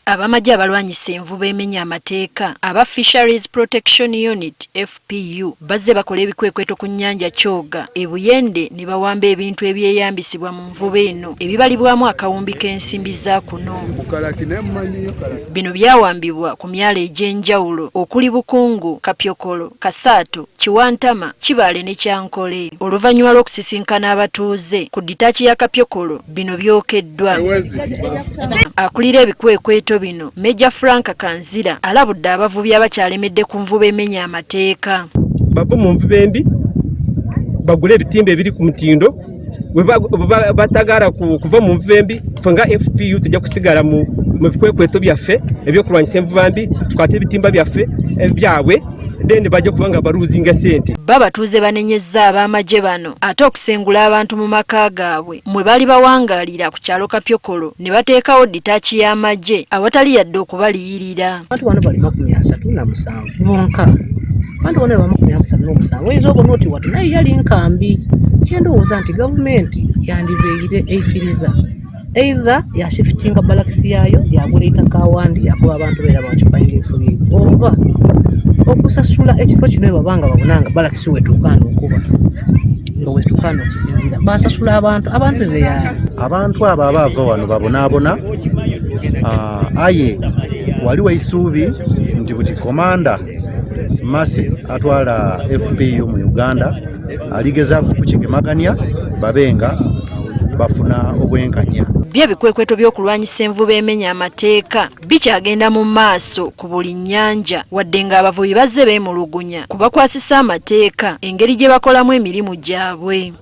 Abamajje abalwanyisa envuba emenya amateeka aba Fisheries Protection Unit FPU bazze bakola ebikwekweto ku nnyanja Kyoga e Buyende ne bawamba ebintu ebyeyambisibwa mu nvuba eno ebibalibwamu akawumbi k'ensimbi za kuno. Bino byawambibwa ku myalo egy'enjawulo okuli Bukungu, Kapyokolo, Kasaato, Kiwantama, Kibale ne Kyankole. Oluvannyuma lw'okusisinkana abatuuze ku ditaachi ya Kapyokolo bino byokeddwa. Akulira ebikwekweto bino Major Frank Kanzira alabudde abavubi abakyalemedde ku nvuba emenya amateeka. Bava mu nvuba embi bagule ebitimba ebiri ku mutindo batagara kuva mu nvuba embi ffe nga FPU tujja kusigala mu bikwekweto byaffe ebyokulwanyisa envuba mbi tukwate ebitimba byaffe byabwe then bajja kubanga baruzinga sente. Babatuuze banenyezza ab'amagye bano ate okusengula abantu mu maka gaabwe mwe bali bawangaalira ku kyalo Kapyokolo ne bateekawo ditaachi y'amagye awatali yadde okubaliyirira. Abantu bano bali 37 bonka. Abantu bano bali 37 oyinza okubona oti watu naye yali nkambi. Kyendowooza nti gavumenti yandibeeyire ekkiriza either yashiftinga balakisi yaayo yagula ettaka awandi yakuba abantu beera bakipayinga enfubi oba okusasula ekifo kino babanga babonanga balakisi wetukaana okuba nga wetukaana okusinzira basasula abantu zeya abantu abo abaava wano babonaabona aye waliwo eisuubi nti buti komanda Mase atwala FPU mu Uganda aligezaako kukigemaganya babenga bafuna obwenkanya. Byebikwekweto by'okulwanyisa envuba emenya amateeka bikyagenda mu maaso ku buli nnyanja wadde nga abavubi bazze beemulugunya kubakwasisa amateeka engeri gye bakolamu emirimu gyabwe.